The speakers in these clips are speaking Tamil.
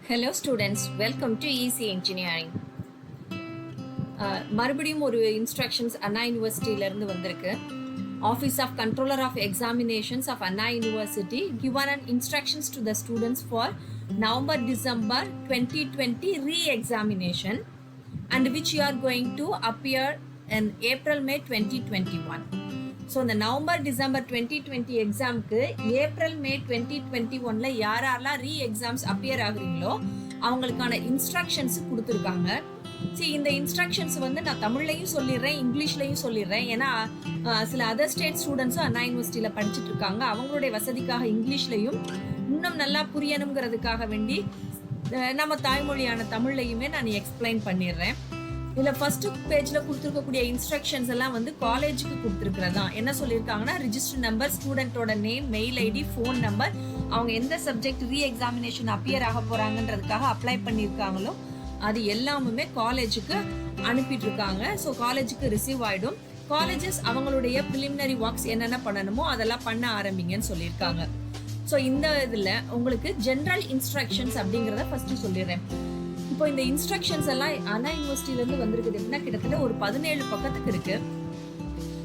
Hello students, welcome to Easy Engineering. மறுபடியும் ஒரு இன்ஸ்ட்ரக்ஷன்ஸ் அண்ணா யூனிவர்சிட்டியிலேருந்து வந்திருக்கு. Office of Controller of Examinations of Anna University given an instructions to the students for November-December 2020 re-examination and which you are going to appear in April-May 2021. So இந்த நவம்பர்-டிசம்பர் 2020 எக்ஸாமுக்கு ஏப்ரல்-மே 2021ல யாரெல்லாம் எக்ஸாம்ஸ் அப்பியர் ஆகுறீங்களோ அவங்களுக்கான இன்ஸ்ட்ரக்ஷன்ஸ் கொடுத்துருக்காங்க. சரி, இந்த இன்ஸ்ட்ரக்ஷன்ஸ் வந்து நான் தமிழ்லையும் சொல்லிடுறேன், இங்கிலீஷ்லையும் சொல்லிடுறேன். ஏன்னா சில அதர் ஸ்டேட் ஸ்டூடெண்ட்ஸும் அண்ணா யூனிவர்சிட்டியில் படிச்சுட்டு இருக்காங்க. அவங்களுடைய வசதிக்காக இங்கிலீஷ்லையும் இன்னும் நல்லா புரியணுங்கிறதுக்காக வேண்டி நம்ம தாய்மொழியான தமிழ்லையுமே நான் எக்ஸ்பிளைன் பண்ணிடுறேன். இதில் ஃபர்ஸ்ட் பேஜில் கொடுத்துருக்கக்கூடிய இன்ஸ்ட்ரக்ஷன்ஸ் எல்லாம் வந்து காலேஜுக்கு கொடுத்துருக்கிறது தான். என்ன சொல்லியிருக்காங்கன்னா, ரிஜிஸ்டர் நம்பர், ஸ்டூடெண்ட்டோட name, mail ID, phone number, அவங்க எந்த சப்ஜெக்ட் எக்ஸாமினேஷன் அப்பியர் ஆக போகிறாங்கன்றதுக்காக அப்ளை பண்ணியிருக்காங்களோ அது எல்லாமுமே காலேஜுக்கு அனுப்பிட்டு இருக்காங்க. ஸோ காலேஜுக்கு ரிசீவ் ஆகிடும். காலேஜஸ் அவங்களுடைய ப்ரிலிமினரி ஒர்க்ஸ் என்னென்ன பண்ணணுமோ அதெல்லாம் பண்ண ஆரம்பிங்கன்னு சொல்லியிருக்காங்க. ஸோ இந்த இதில் உங்களுக்கு ஜென்ரல் இன்ஸ்ட்ரக்ஷன்ஸ் அப்படிங்கிறத ஃபர்ஸ்ட் சொல்லிடுறேன். இப்போ இந்த இன்ஸ்ட்ரக்ஷன்ஸ் எல்லாம் அண்ணா யூனிவர்சிட்டியிலேருந்து வந்திருக்குது அப்படின்னா கிட்டத்தட்ட ஒரு 17 பக்கத்துக்கு இருக்கு.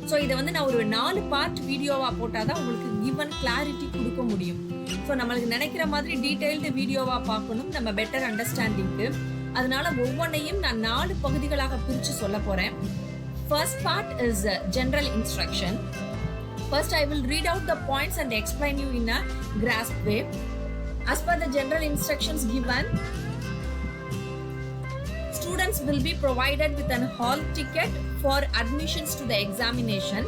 ஸோ இதை வந்து நான் ஒரு 4 பார்ட் வீடியோவாக போட்டால் தான் உங்களுக்கு கிவன் கிளாரிட்டி கொடுக்க முடியும். ஸோ நம்மளுக்கு நினைக்கிற மாதிரி டீட்டெயில்டு வீடியோவாக பார்க்கணும் நம்ம பெட்டர் அண்டர்ஸ்டாண்டிங்க்கு. அதனால ஒவ்வொன்றையும் நான் 4 பகுதிகளாக பிரித்து சொல்ல போகிறேன். First part is general instruction. First, I will read out the points and explain you in a grasp way. As per the general instructions given, students will be provided with an hall ticket for admissions to the examination,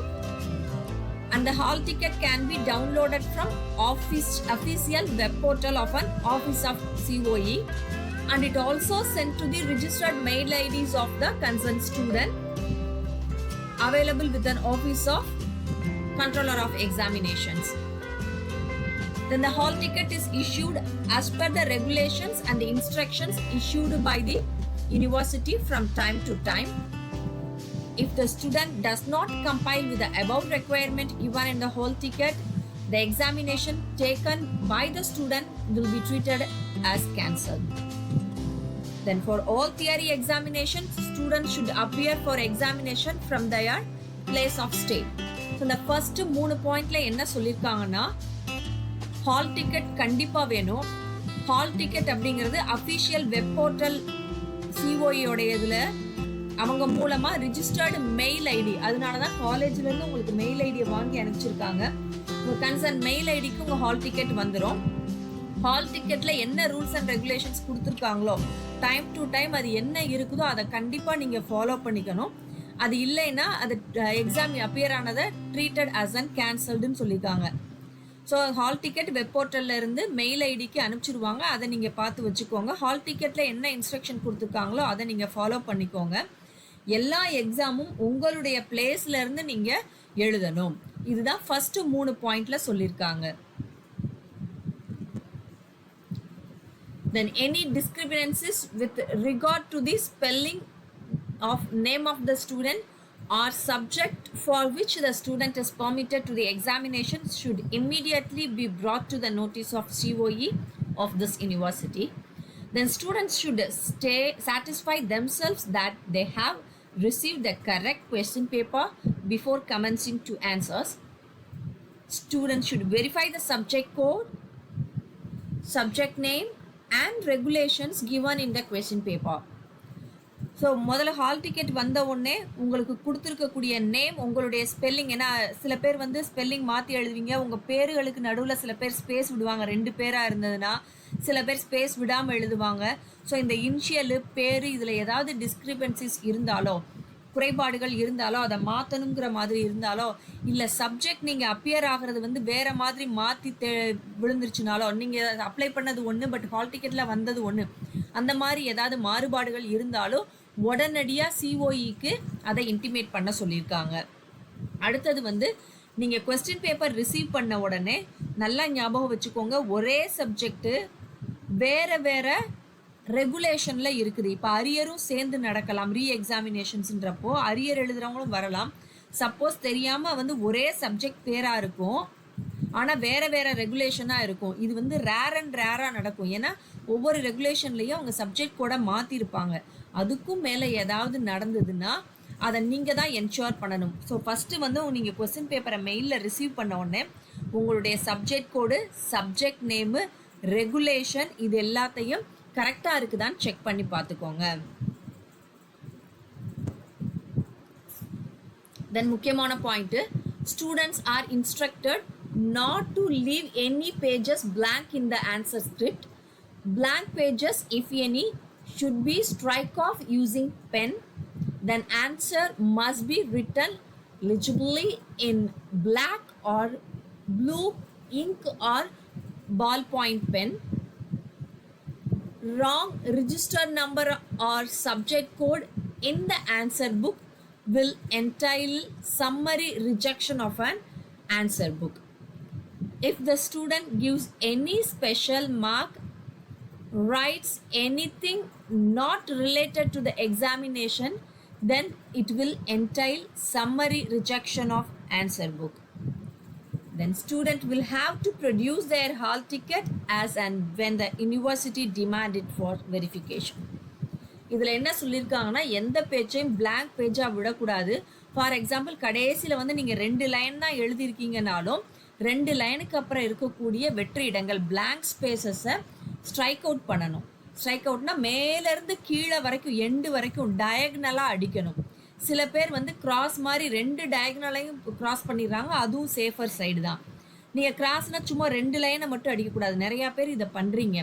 and the hall ticket can be downloaded from official web portal of an office of COE, and it also sent to the registered mail IDs of the concerned student available with an office of Controller of Examinations. Then the hall ticket is issued as per the regulations and the instructions issued by the university from time to time. If the student does not comply with the above requirement given in the hall ticket, the examination taken by the student will be treated as cancelled. Then for all theory examinations, students should appear for examination from their place of stay. So இந்த ஃபர்ஸ்ட் 3 பாயிண்ட்ல என்ன சொல்லியிருக்காங்கன்னா, ஹால் டிக்கெட் கண்டிப்பாக வேணும். ஹால் டிக்கெட் அப்படிங்கிறது அஃபிஷியல் வெப் போர்ட்டல் சிஓஇயோடைய இதில் அவங்க மூலமாக ரிஜிஸ்டர்டு மெயில் ஐடி, அதனால தான் காலேஜ்லேருந்து உங்களுக்கு மெயில் ஐடியை வாங்கி அனுப்பிச்சிருக்காங்க. உங்கள் கன்சர்ன் மெயில் ஐடிக்கு உங்கள் ஹால் டிக்கெட் வந்துடும். ஹால் டிக்கெட்டில் என்ன ரூல்ஸ் அண்ட் ரெகுலேஷன்ஸ் கொடுத்துருக்காங்களோ டைம் டு டைம் அது என்ன இருக்குதோ அதை கண்டிப்பாக நீங்கள் ஃபாலோ பண்ணிக்கணும். அது இல்லைன்னா அது எக்ஸாம் அப்பியர் ஆனதை ட்ரீட்டட் அஸ் அண்ட் கேன்சல்டுன்னு சொல்லியிருக்காங்க. ஸோ ஹால் டிக்கெட் வெப் போர்ட்டலில் இருந்து மெயில் ஐடிக்கு அனுப்பிச்சிடுவாங்க. அதை நீங்கள் பார்த்து வச்சுக்கோங்க. ஹால் டிக்கெட்டில் என்ன இன்ஸ்ட்ரக்ஷன் கொடுத்துருக்காங்களோ அதை நீங்கள் ஃபாலோ பண்ணிக்கோங்க. எல்லா எக்ஸாமும் உங்களுடைய பிளேஸ்லேருந்து நீங்கள் எழுதணும். இதுதான் ஃபர்ஸ்ட் 3 பாயிண்ட்ல சொல்லியிருக்காங்க. Then any discrepancies with regard to the spelling of name of the student or subject for which the student is permitted to the examination should immediately be brought to the notice of COE of this university. Then students should satisfy themselves that they have received the correct question paper before commencing to answers. Students should verify the subject code, subject name and regulations given in the question paper. So முதல்ல ஹால் டிக்கெட் வந்த உடனே உங்களுக்கு கொடுத்துருக்கக்கூடிய நேம், உங்களுடைய ஸ்பெல்லிங், ஏன்னா சில பேர் வந்து ஸ்பெல்லிங் மாற்றி எழுதுவீங்க. உங்கள் பேர்களுக்கு நடுவில் சில பேர் ஸ்பேஸ் விடுவாங்க, 2 பேராக இருந்ததுன்னா. சில பேர் ஸ்பேஸ் விடாமல் எழுதுவாங்க. ஸோ இந்த இனிஷியலு பேர் இதில் ஏதாவது டிஸ்கிரிபன்சிஸ் இருந்தாலோ, குறைபாடுகள் இருந்தாலோ, அதை மாற்றணுங்கிற மாதிரி இருந்தாலோ, இல்லை சப்ஜெக்ட் நீங்கள் அப்பியர் ஆகிறது வந்து வேறு மாதிரி மாற்றி விழுந்துருச்சுனாலோ, நீங்கள் அப்ளை பண்ணது ஒன்று பட் ஹால் டிக்கெட்டில் வந்தது ஒன்று, அந்த மாதிரி ஏதாவது மாறுபாடுகள் இருந்தாலும் உடனடியாக சிஓஇக்கு அதை இன்டிமேட் பண்ண சொல்லியிருக்காங்க. அடுத்தது வந்து நீங்கள் கொஸ்டின் பேப்பர் ரிசீவ் பண்ண உடனே நல்லா ஞாபகம் வச்சுக்கோங்க, ஒரே சப்ஜெக்டு வேறு வேறு ரெகுலேஷனில் இருக்குது. இப்போ அரியரும் சேர்ந்து நடக்கலாம். எக்ஸாமினேஷன்ஸ்ன்றப்போ அரியர் எழுதுகிறவங்களும் வரலாம். சப்போஸ் தெரியாமல் வந்து ஒரே சப்ஜெக்ட் பேராக இருக்கும், ஆனால் வேறு ரெகுலேஷனாக இருக்கும். இது வந்து ரேராக நடக்கும். ஏன்னா ஒவ்வொரு ரெகுலேஷன்லேயும் அவங்க சப்ஜெக்ட் கூட மாற்றிருப்பாங்க. அதுக்கும் மேலே ஏதாவது நடந்ததுன்னா அதை நீங்கள் தான் என்ஷூர் பண்ணணும். ஸோ ஃபஸ்ட்டு வந்து நீங்கள் கொஸ்டின் பேப்பரை மெயிலில் ரிசீவ் பண்ண உடனே உங்களுடைய சப்ஜெக்ட் கோடு, சப்ஜெக்ட் நேமு, ரெகுலேஷன் இது எல்லாத்தையும் கரெக்டாக இருக்குதான்னு செக் பண்ணி பார்த்துக்கோங்க. தென் முக்கியமான point, students are instructed not to leave any pages blank in the answer script. Blank pages, if any, should be strike off using pen. Then answer must be written legibly in black or blue ink or ballpoint pen. Wrong register number or subject code in the answer book will entail summary rejection of an answer book. If the student gives any special mark, writes anything not related to the examination, then it will entail summary rejection of answer book. Then student will have to produce their hall ticket as and when the university demand it for verification. இதில் என்ன சொல்லியிருக்காங்கன்னா, எந்த பேஜையும் பிளாங்க் பேஜாக விடக்கூடாது. ஃபார் எக்ஸாம்பிள், கடைசியில் வந்து நீங்கள் 2 லைன் தான் எழுதியிருக்கீங்கனாலும் 2 லைனுக்கு அப்புறம் இருக்கக்கூடிய வெற்று இடங்கள், பிளாங்க் ஸ்பேசஸை ஸ்ட்ரைக் அவுட் பண்ணணும். ஸ்ட்ரைக் அவுட்னா மேலேருந்து கீழே வரைக்கும் எண்டு வரைக்கும் டயக்னலாக அடிக்கணும். சில பேர் வந்து கிராஸ் மாதிரி 2 டயக்னலையும் கிராஸ் பண்ணிடுறாங்க, அதுவும் சேஃபர் சைடு தான். நீங்கள் கிராஸ்னால் சும்மா 2 லைனை மட்டும் அடிக்கக்கூடாது. நிறையா பேர் இதை பண்ணுறீங்க.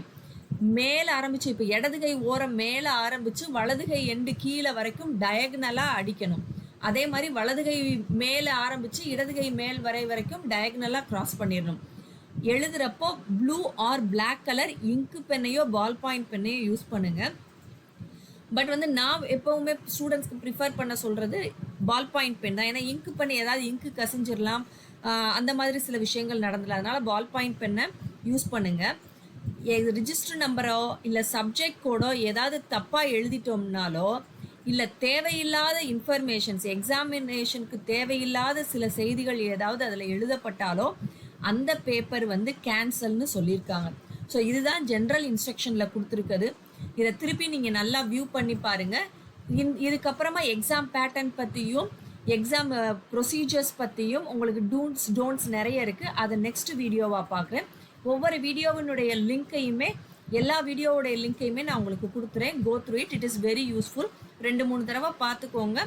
மேலே ஆரம்பித்து, இப்போ இடது கை ஓரம் மேலே ஆரம்பித்து வலது கை எண்டு கீழே வரைக்கும் டயக்னலாக அடிக்கணும். அதே மாதிரி வலது கை மேலே ஆரம்பித்து இடது கை மேல் வரைக்கும் டயக்னலாக கிராஸ் பண்ணிடணும். எழுதுகிறப்போ ப்ளூ ஆர் பிளாக் கலர் இங்கு பெண்ணையோ பால் பாயிண்ட் பெண்ணையோ யூஸ் பண்ணுங்கள். பட் வந்து நான் எப்போவுமே ஸ்டூடெண்ட்ஸ்க்கு ப்ரிஃபர் பண்ண சொல்கிறது பால் பாயிண்ட் பென் தான். ஏன்னா இங்கு பென் ஏதாவது இங்கு கசிஞ்சிடலாம், அந்த மாதிரி சில விஷயங்கள் நடந்துடலாம். அதனால் பால் பாயிண்ட் பென்னை யூஸ் பண்ணுங்கள். ரிஜிஸ்டர் நம்பரோ இல்லை சப்ஜெக்ட் கோடோ ஏதாவது தப்பாக எழுதிட்டோம்னாலோ, இல்லை தேவையில்லாத இன்ஃபர்மேஷன்ஸ், எக்ஸாமினேஷனுக்கு தேவையில்லாத சில செய்திகள் ஏதாவது அதில் எழுதப்பட்டாலோ அந்த பேப்பர் வந்து கேன்சல்னு சொல்லியிருக்காங்க. ஸோ இதுதான் ஜென்ரல் இன்ஸ்ட்ரக்ஷனில் கொடுத்துருக்குது. இதை திருப்பி நீங்கள் நல்லா வியூ பண்ணி பாருங்கள். இதுக்கப்புறமா எக்ஸாம் பேட்டர்ன் பற்றியும் எக்ஸாம் ப்ரொசீஜர்ஸ் பற்றியும் உங்களுக்கு டோன்ட்ஸ் நிறைய இருக்குது. அதை நெக்ஸ்ட் வீடியோவாக பார்க்குறேன். ஒவ்வொரு வீடியோவினுடைய லிங்க்கையுமே, எல்லா வீடியோவுடைய லிங்க்கையுமே நான் உங்களுக்கு கொடுத்துறேன். Go through it. It is very useful. 2-3 தடவை பார்த்துக்கோங்க.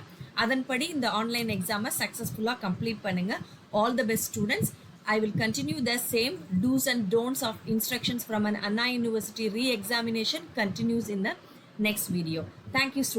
அதன்படி இந்த ஆன்லைன் எக்ஸாமை சக்ஸஸ்ஃபுல்லாக கம்ப்ளீட் பண்ணுங்கள். All the best students. I will continue the same do's and don'ts of instructions from an Anna University re-examination continues in the next video. Thank you, students.